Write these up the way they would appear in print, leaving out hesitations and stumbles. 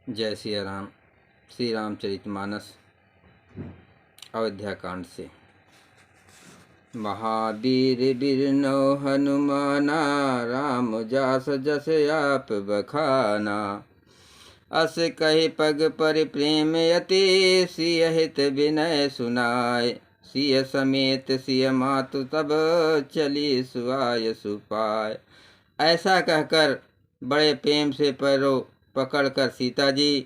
जय सिया राम। श्री रामचरितमानस अयोध्या कांड से। महावीर बिरनो हनुमाना, राम जास जस आप बखाना। अस कहि पग पर प्रेम यति, सिय हित विनय सुनाय। सिय समेत सिय मातु तब, चली सुआय सुपाय। ऐसा कहकर बड़े प्रेम से पैरों पकड़कर सीता जी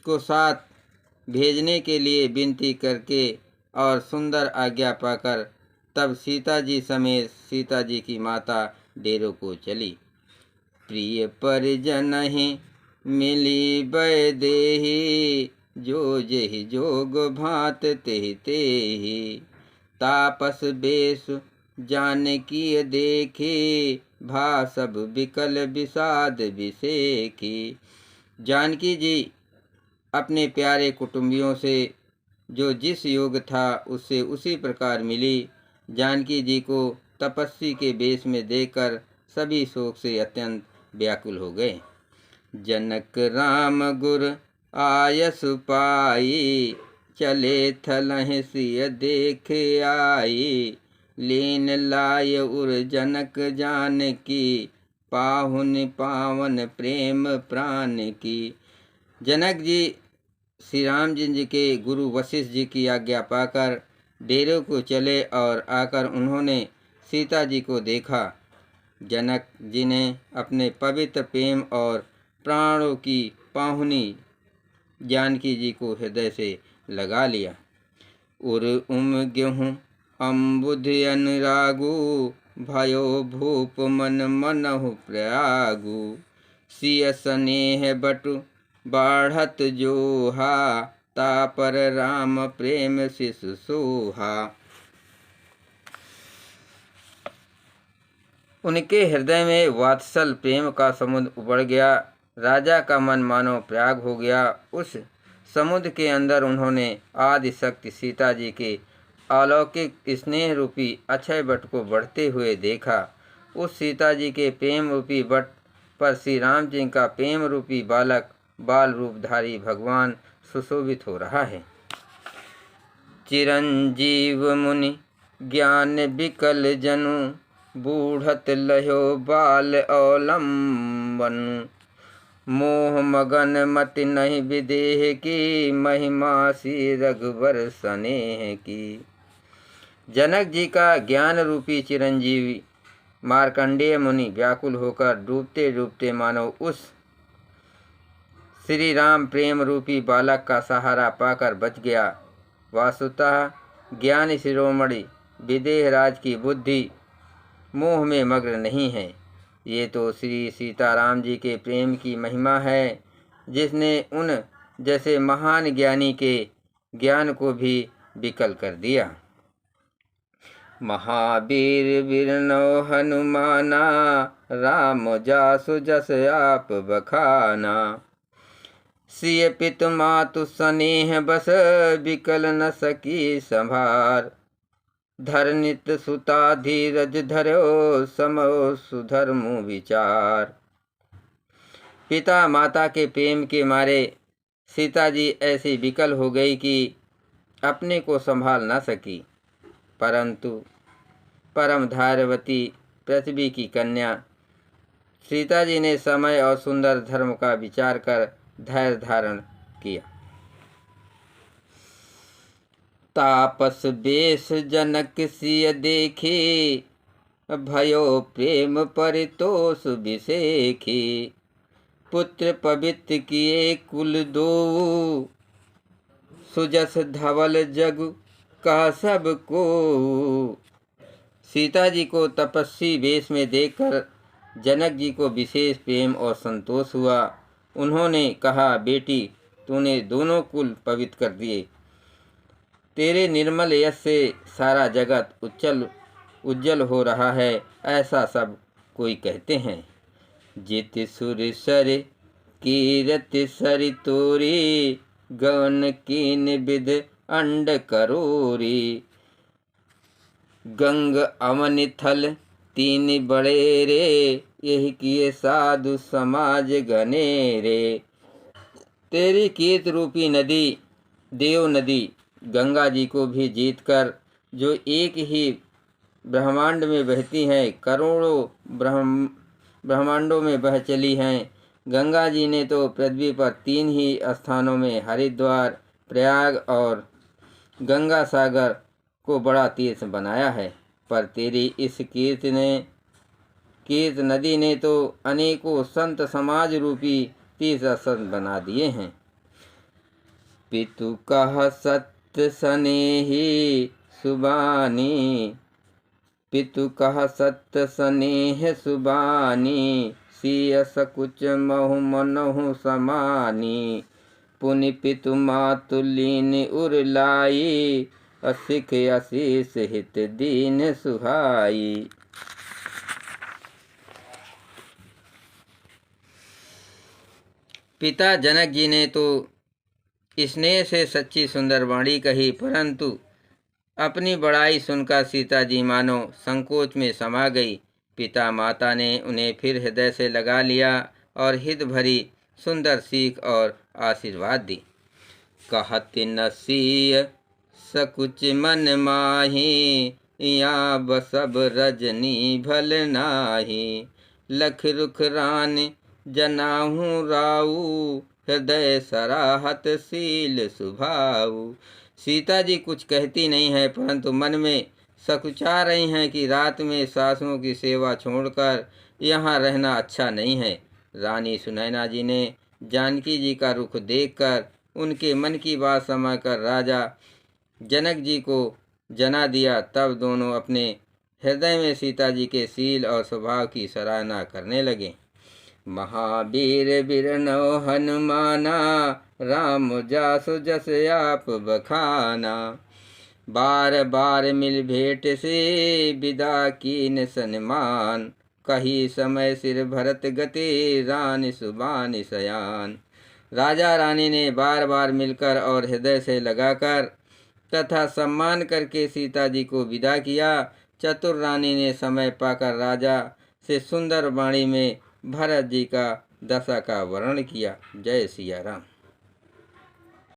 को साथ भेजने के लिए विनती करके और सुंदर आज्ञा पाकर तब सीता जी समेत सीता जी की माता डेरों को चली। प्रिय परिजन ही मिली बै देही, जो जेहि जोग भांत तेहि तेहि। तापस बेस जानकी देखी, भा सब विकल विषाद विसेखी। जानकी जी अपने प्यारे कुटुंबियों से जो जिस योग था उससे उसी प्रकार मिली। जानकी जी को तपस्वी के वेश में देखकर सभी शोक से अत्यंत व्याकुल हो गए। जनक राम गुर आयस पाई, चले थलह सिय देख आई। लीन लाय उर जनक जानकी, पाहुन पावन प्रेम प्राण की। जनक जी श्री राम जी के गुरु वशिष्ठ जी की आज्ञा पाकर डेरे को चले और आकर उन्होंने सीता जी को देखा। जनक जी ने अपने पवित्र प्रेम और प्राणों की पाहुनी जानकी जी को हृदय से लगा लिया। उर गेहूँ अम्बुध अनुरागु, भयो भूप मन मनहु प्रयागु। सिय स्नेह बटु बाढ़त जोहा, तापर राम प्रेम शिशु सोहा। उनके हृदय में वात्सल प्रेम का समुद्र उबड़ गया। राजा का मन मानो प्रयाग हो गया। उस समुद्र के अंदर उन्होंने आदि शक्ति सीता जी के अलौकिक स्नेह रूपी अक्षय वट को बढ़ते हुए देखा। उस सीता जी के प्रेम रूपी वट पर श्री राम जी का प्रेम रूपी बालक बाल रूपधारी भगवान सुशोभित हो रहा है। चिरंजीव मुनि ज्ञान विकल जनु, बूढ़त लहो बाल अवलंबन। मोह मगन मति नहीं विदेह की, महिमा सी रघुवर स्नेह की। जनक जी का ज्ञान रूपी चिरंजीवी मार्कंडेय मुनि व्याकुल होकर डूबते डूबते मानो उस श्री राम प्रेम रूपी बालक का सहारा पाकर बच गया। वास्तुतः ज्ञानी शिरोमणि विदेहराज की बुद्धि मोह में मग्न नहीं है। ये तो श्री सीताराम जी के प्रेम की महिमा है, जिसने उन जैसे महान ज्ञानी के ज्ञान को भी विकल कर दिया। महावीर बिरनो हनुमाना, राम जासु जस आप बखाना। सिय पितु मातु स्नेह बस, विकल न सकी संभार। धरनित सुता धीरज धर्यो, समो सुधर्मु विचार। पिता माता के प्रेम के मारे सीता जी ऐसी विकल हो गई कि अपने को संभाल न सकी। परंतु परम धार्यवती पृथ्वी की कन्या सीता जी ने समय और सुंदर धर्म का विचार कर धैर्य धारण किया। तापस बेश जनक सिय देखी, भयो प्रेम परितोष विसेखी। पुत्र पवित्र किए कुल दो, सुजस धवल जग कह सब को। सीता जी को तपस्वी वेश में देखकर जनक जी को विशेष प्रेम और संतोष हुआ। उन्होंने कहा, बेटी तूने दोनों कुल पवित्र कर दिए। तेरे निर्मल यश से सारा जगत उज्जवल हो रहा है, ऐसा सब कोई कहते हैं। जित सुर सर कीरत सरि तोरी, गवन कीन विध अंड करोरी। गंग अवन थल तीन बड़े रे, यही किए साधु समाज गने रे। तेरी कीर्त रूपी नदी देव नदी गंगा जी को भी जीतकर, जो एक ही ब्रह्मांड में बहती हैं, करोड़ों ब्रह्मांडों में बह चली हैं। गंगा जी ने तो पृथ्वी पर 3 ही स्थानों में, हरिद्वार, प्रयाग और गंगा सागर को बड़ा तीर्थ बनाया है, पर तेरी इस कीर्त नदी ने तो अनेकों संत समाज रूपी तीर्थ स्थल बना दिए हैं। पितु कह सत्य स्नेही सुबानी, पितु कह सत्य स्नेह सुबानी, सिय सकुच महु मनहु समानी, पुनि पितु मातुलीन उरलाई, असिख अशीष हित दीन सुहाई। पिता जनक जी ने तो स्नेह से सच्ची सुंदर वाणी कही, परंतु अपनी बड़ाई सुनकर सीता जी मानो संकोच में समा गई। पिता माता ने उन्हें फिर हृदय से लगा लिया और हित भरी सुंदर सीख और आशीर्वाद दी। कहत न सिय सकुच मन माही, या बसब रजनी भल नाही, लख रुख रान जनाहू राऊ, हृदय सराहत शील सुभाऊ। सीता जी कुछ कहती नहीं है, परंतु मन में सकुचा रही हैं कि रात में सासुओं की सेवा छोड़कर यहाँ रहना अच्छा नहीं है। रानी सुनैना जी ने जानकी जी का रुख देखकर उनके मन की बात समझकर राजा जनक जी को जना दिया। तब दोनों अपने हृदय में सीता जी के शील और स्वभाव की सराहना करने लगे। महावीर बिरनौ हनुमाना, राम जासु जस आप बखाना, बार बार मिल भेंट से विदा कीन सन्मान, कही समय सिर भरत गति, रानी सुबानी सयान। राजा रानी ने बार बार मिलकर और हृदय से लगाकर तथा सम्मान करके सीता जी को विदा किया। चतुर रानी ने समय पाकर राजा से सुंदर वाणी में भरत जी का दशा का वर्णन किया। जय सिया राम।